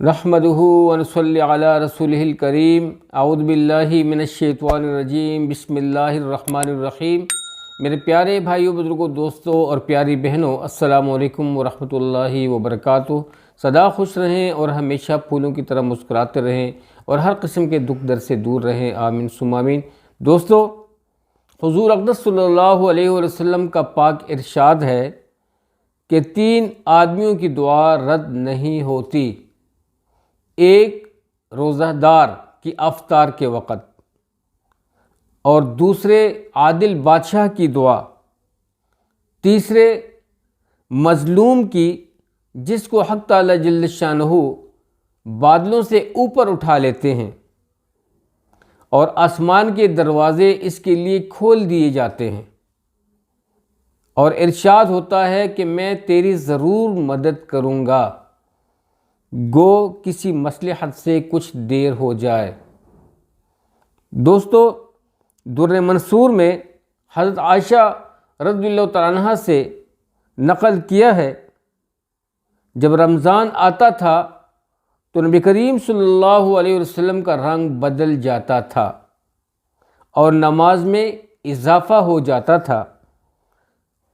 نحمدہ ونصلی علی رسولہ الکریم اعوذ باللہ من الشیطان الرجیم بسم اللہ الرحمن الرحیم۔ میرے پیارے بھائیوں، بزرگوں، دوستوں اور پیاری بہنوں، السلام علیکم ورحمۃ اللہ وبرکاتہ۔ سدا خوش رہیں اور ہمیشہ پھولوں کی طرح مسکراتے رہیں اور ہر قسم کے دکھ درد سے دور رہیں، آمین ثم آمین۔ دوستو، حضور اقدس صلی اللہ علیہ وسلم کا پاک ارشاد ہے کہ 3 آدمیوں کی دعا رد نہیں ہوتی: ایک روزہ دار کی افطار کے وقت، اور دوسرے عادل بادشاہ کی دعا، تیسرے مظلوم کی جس کو حق تعالی جل شانہ بادلوں سے اوپر اٹھا لیتے ہیں اور آسمان کے دروازے اس کے لیے کھول دیے جاتے ہیں، اور ارشاد ہوتا ہے کہ میں تیری ضرور مدد کروں گا، گو کسی مصلحت سے کچھ دیر ہو جائے۔ دوستو، در منصور میں حضرت عائشہ رضی اللہ تعالیٰ عنہا سے نقل کیا ہے، جب رمضان آتا تھا تو نبی کریم صلی اللہ علیہ وسلم کا رنگ بدل جاتا تھا اور نماز میں اضافہ ہو جاتا تھا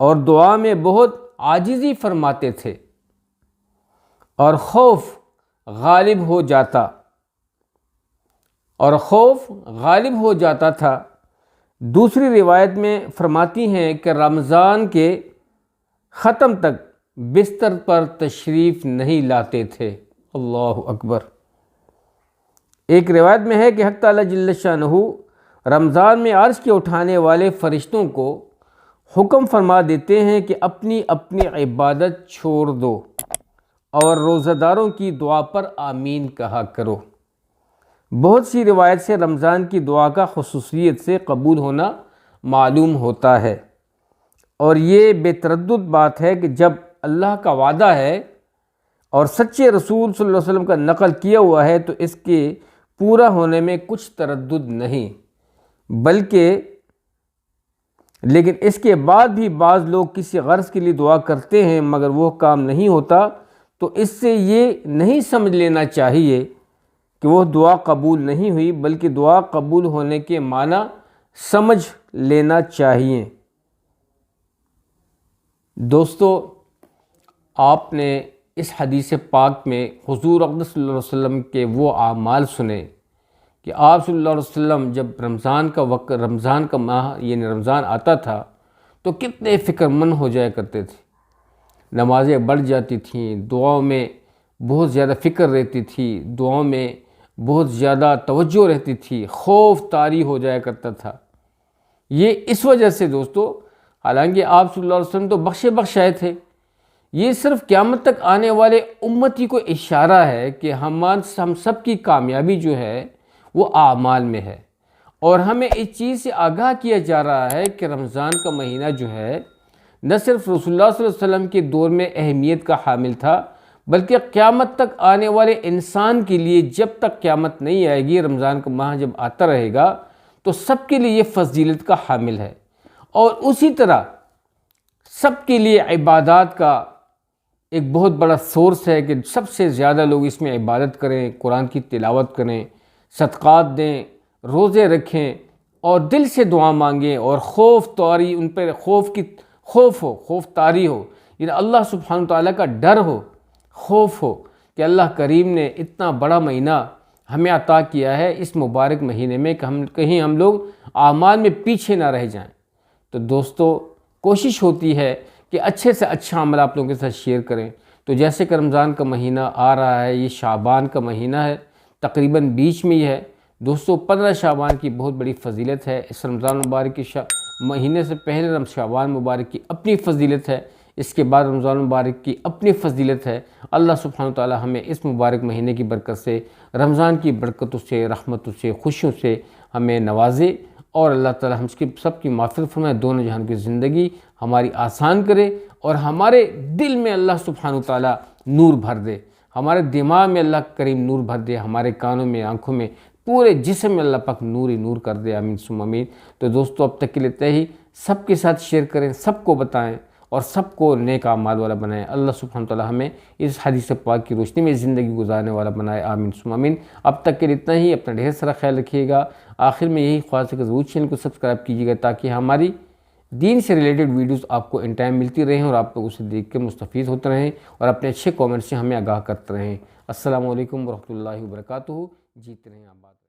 اور دعا میں بہت عاجزی فرماتے تھے اور خوف غالب ہو جاتا تھا۔ دوسری روایت میں فرماتی ہیں کہ رمضان کے ختم تک بستر پر تشریف نہیں لاتے تھے۔ اللہ اکبر۔ ایک روایت میں ہے کہ حق تعالی جل شانہ رمضان میں عرش کے اٹھانے والے فرشتوں کو حکم فرما دیتے ہیں کہ اپنی اپنی عبادت چھوڑ دو اور روزہ داروں کی دعا پر آمین کہا کرو۔ بہت سی روایت سے رمضان کی دعا کا خصوصیت سے قبول ہونا معلوم ہوتا ہے، اور یہ بے تردد بات ہے کہ جب اللہ کا وعدہ ہے اور سچے رسول صلی اللہ علیہ وسلم کا نقل کیا ہوا ہے تو اس کے پورا ہونے میں کچھ تردد نہیں، لیکن اس کے بعد بھی بعض لوگ کسی غرض کے لیے دعا کرتے ہیں مگر وہ کام نہیں ہوتا، تو اس سے یہ نہیں سمجھ لینا چاہیے کہ وہ دعا قبول نہیں ہوئی، بلکہ دعا قبول ہونے کے معنی سمجھ لینا چاہیے۔ دوستو، آپ نے اس حدیث پاک میں حضور اقدس صلی اللہ علیہ وسلم کے وہ اعمال سنے کہ آپ صلی اللہ علیہ وسلم جب رمضان کا ماہ یعنی رمضان آتا تھا تو کتنے فکر مند ہو جایا کرتے تھے، نمازیں بڑھ جاتی تھیں، دعاؤں میں بہت زیادہ فکر رہتی تھی، دعاؤں میں بہت زیادہ توجہ رہتی تھی، خوف طاری ہو جایا کرتا تھا۔ یہ اس وجہ سے دوستو، حالانکہ آپ صلی اللہ علیہ وسلم تو بخشائے تھے، یہ صرف قیامت تک آنے والے امتی کو اشارہ ہے کہ ہم سب کی کامیابی جو ہے وہ اعمال میں ہے، اور ہمیں اس چیز سے آگاہ کیا جا رہا ہے کہ رمضان کا مہینہ جو ہے نہ صرف رسول اللہ صلی اللہ علیہ وسلم کے دور میں اہمیت کا حامل تھا، بلکہ قیامت تک آنے والے انسان کے لیے، جب تک قیامت نہیں آئے گی، رمضان کا ماہ جب آتا رہے گا تو سب کے لیے یہ فضیلت کا حامل ہے، اور اسی طرح سب کے لیے عبادات کا ایک بہت بڑا سورس ہے کہ سب سے زیادہ لوگ اس میں عبادت کریں، قرآن کی تلاوت کریں، صدقات دیں، روزے رکھیں اور دل سے دعا مانگیں، اور خوف طاری ان پر خوف طاری ہو، یعنی اللہ سبحانہ وتعالیٰ کا ڈر ہو، خوف ہو کہ اللہ کریم نے اتنا بڑا مہینہ ہمیں عطا کیا ہے اس مبارک مہینے میں کہ کہیں ہم لوگ اعمال میں پیچھے نہ رہ جائیں۔ تو دوستو، کوشش ہوتی ہے کہ اچھے سے اچھا عمل آپ لوگوں کے ساتھ شیئر کریں۔ تو جیسے کہ رمضان کا مہینہ آ رہا ہے، یہ شعبان کا مہینہ ہے، تقریباً بیچ میں ہی ہے دوستو۔ 15 شعبان کی بہت بڑی فضیلت ہے۔ اس رمضان مبارک کے مہینے سے پہلے شعبان مبارک کی اپنی فضیلت ہے، اس کے بعد رمضان مبارک کی اپنی فضیلت ہے۔ اللہ سبحانہ وتعالی ہمیں اس مبارک مہینے کی برکت سے، رمضان کی برکتوں سے، رحمتوں سے، خوشیوں سے ہمیں نوازے، اور اللہ تعالی ہم سب کی مغفرت فرمائے، دونوں جہان کی زندگی ہماری آسان کرے، اور ہمارے دل میں اللہ سبحانہ وتعالی نور بھر دے، ہمارے دماغ میں اللہ کریم نور بھر دے، ہمارے کانوں میں، آنکھوں میں، پورے جسم میں اللہ پاک نور ہی نور کر دے، آمین ثم آمین۔ تو دوستو، اب تک کے لیے ہی سب کے ساتھ شیئر کریں، سب کو بتائیں، اور سب کو نیک اعمال والا بنائے۔ اللہ سبحانہ تعالی ہمیں اس حدیث پاک کی روشنی میں زندگی گزارنے والا بنائے، آمین ثم آمین۔ اب تک کے لیے اتنا ہی، اپنا ڈھیر سارا خیال رکھیے گا۔ آخر میں یہی خواہش ہے کہ ضرور چینل کو سبسکرائب کیجیے گا تاکہ ہماری دین سے ریلیٹڈ ویڈیوز آپ کو ان ٹائم ملتی رہیں اور آپ لوگ اسے دیکھ کے مستفید ہوتے رہیں اور اپنے اچھے کامنٹ سے ہمیں آگاہ کرتے رہیں۔ السلام علیکم ورحمۃ اللہ وبرکاتہ۔ جیتے رہیں آباد۔